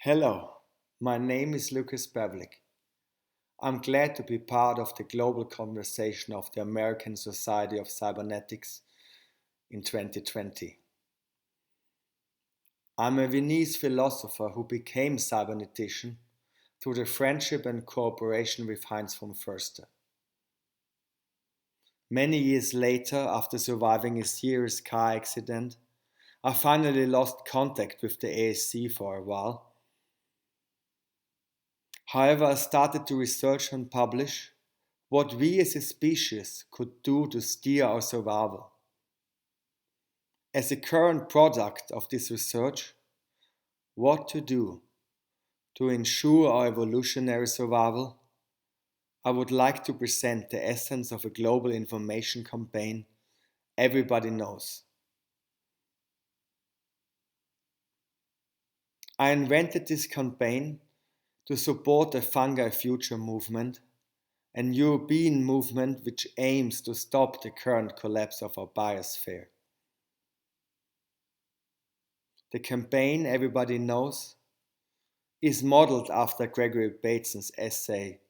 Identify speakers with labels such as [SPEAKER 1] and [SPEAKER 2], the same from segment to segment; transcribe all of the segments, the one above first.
[SPEAKER 1] Hello, my name is Lucas Pavlik. I'm glad to be part of the global conversation of the American Society of Cybernetics in 2020. I'm a Viennese philosopher who became cybernetician through the friendship and cooperation with Heinz von Förster. Many years later, after surviving a serious car accident, I finally lost contact with the ASC for a while. However, I started to research and publish what we as a species could do to steer our survival. As a current product of this research, what to do to ensure our evolutionary survival, I would like to present the essence of a global information campaign everybody knows. I invented this campaign to support the Fungi Future movement, an European movement which aims to stop the current collapse of our biosphere. The campaign, everybody knows, is modeled after Gregory Bateson's essay,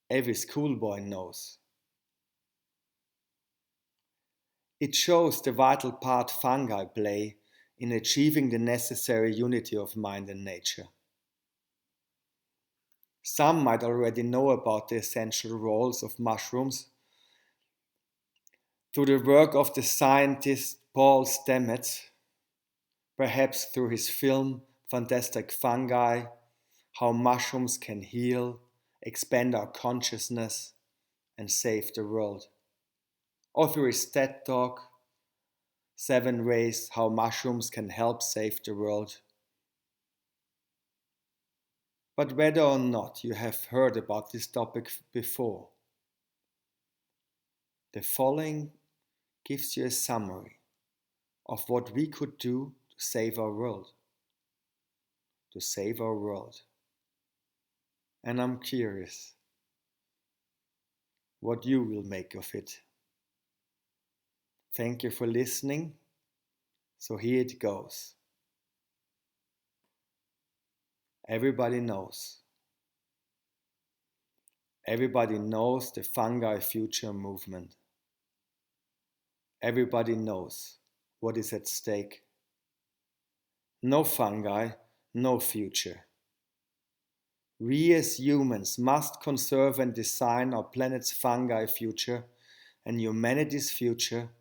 [SPEAKER 1] Every Schoolboy Knows. It shows the vital part fungi play in achieving the necessary unity of mind and nature. Some might already know about the essential roles of mushrooms through the work of the scientist Paul Stamets, perhaps through his film Fantastic Fungi, How Mushrooms Can Heal, Expand Our Consciousness, and Save the World. Or through his TED Talk, 7 Ways How Mushrooms Can Help Save the World. But whether or not you have heard about this topic before, the following gives you a summary of what we could do to save our world. To save our world. And I'm curious what you will make of it. Thank you for listening. So here it goes. Everybody knows. Everybody knows the Fungi Future movement. Everybody knows what is at stake. No fungi, no future. We as humans must conserve and design our planet's fungi future and humanity's future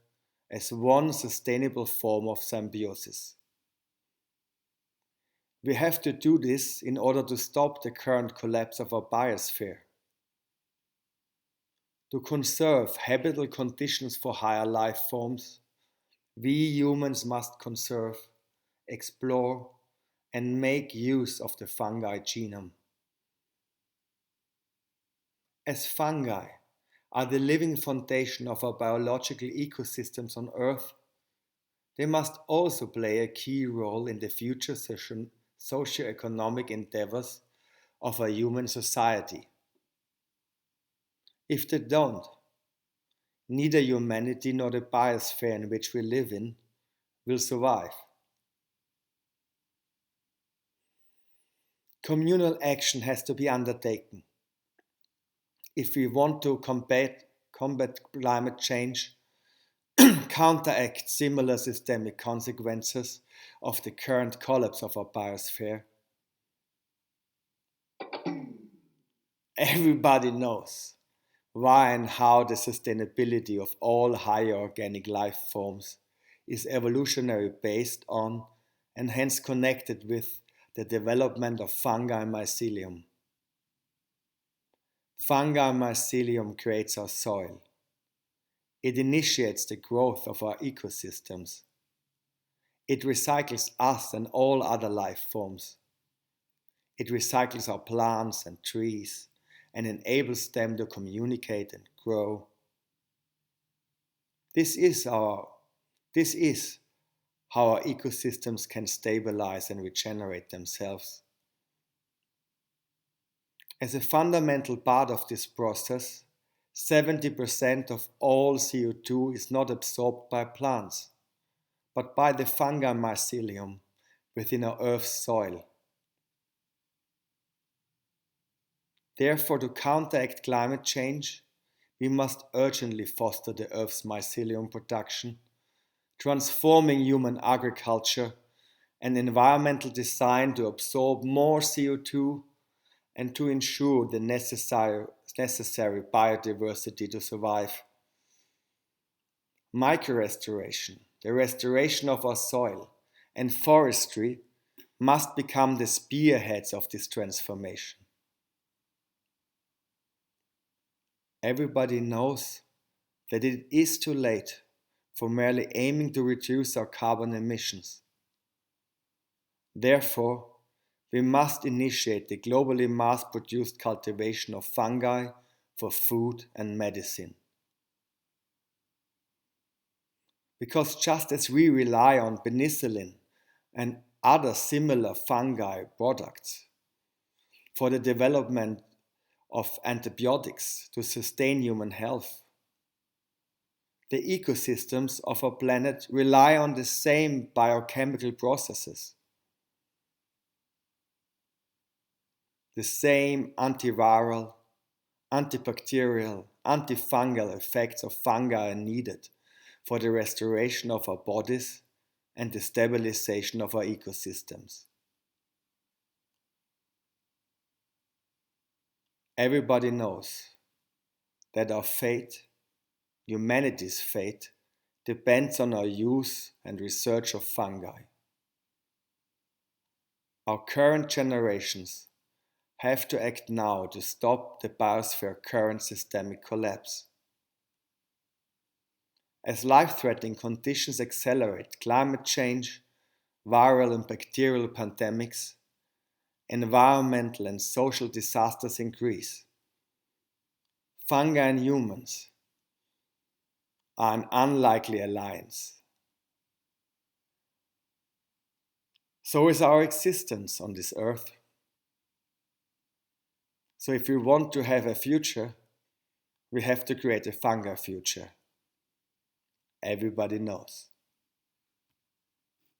[SPEAKER 1] as one sustainable form of symbiosis. We have to do this in order to stop the current collapse of our biosphere. To conserve habitable conditions for higher life forms, we humans must conserve, explore, and make use of the fungi genome. As fungi are the living foundation of our biological ecosystems on Earth, they must also play a key role in the future socio-economic endeavors of our human society. If they don't, neither humanity nor the biosphere in which we live in will survive. Communal action has to be undertaken if we want to combat climate change, counteract similar systemic consequences of the current collapse of our biosphere. Everybody knows why and how the sustainability of all higher organic life forms is evolutionary based on and hence connected with the development of fungi mycelium. Fungi mycelium creates our soil. It initiates the growth of our ecosystems. It recycles us and all other life forms. It recycles our plants and trees and enables them to communicate and grow. This is how our ecosystems can stabilize and regenerate themselves. As a fundamental part of this process, 70% of all CO2 is not absorbed by plants, but by the fungi mycelium within our Earth's soil. Therefore, to counteract climate change, we must urgently foster the Earth's mycelium production, transforming human agriculture and environmental design to absorb more CO2 and to ensure the necessary biodiversity to survive. Microrestoration, the restoration of our soil, and forestry must become the spearheads of this transformation. Everybody knows that it is too late for merely aiming to reduce our carbon emissions. Therefore, we must initiate the globally mass-produced cultivation of fungi for food and medicine. Because just as we rely on penicillin and other similar fungi products for the development of antibiotics to sustain human health, the ecosystems of our planet rely on the same biochemical processes, the same antiviral, antibacterial, antifungal effects of fungi are needed for the restoration of our bodies and the stabilization of our ecosystems. Everybody knows that our fate, humanity's fate, depends on our use and research of fungi. Our current generations have to act now to stop the biosphere current systemic collapse. As life-threatening conditions accelerate, climate change, viral and bacterial pandemics, environmental and social disasters increase. Fungi and humans are an unlikely alliance. So is our existence on this earth. So if we want to have a future, we have to create a fungi future. Everybody knows.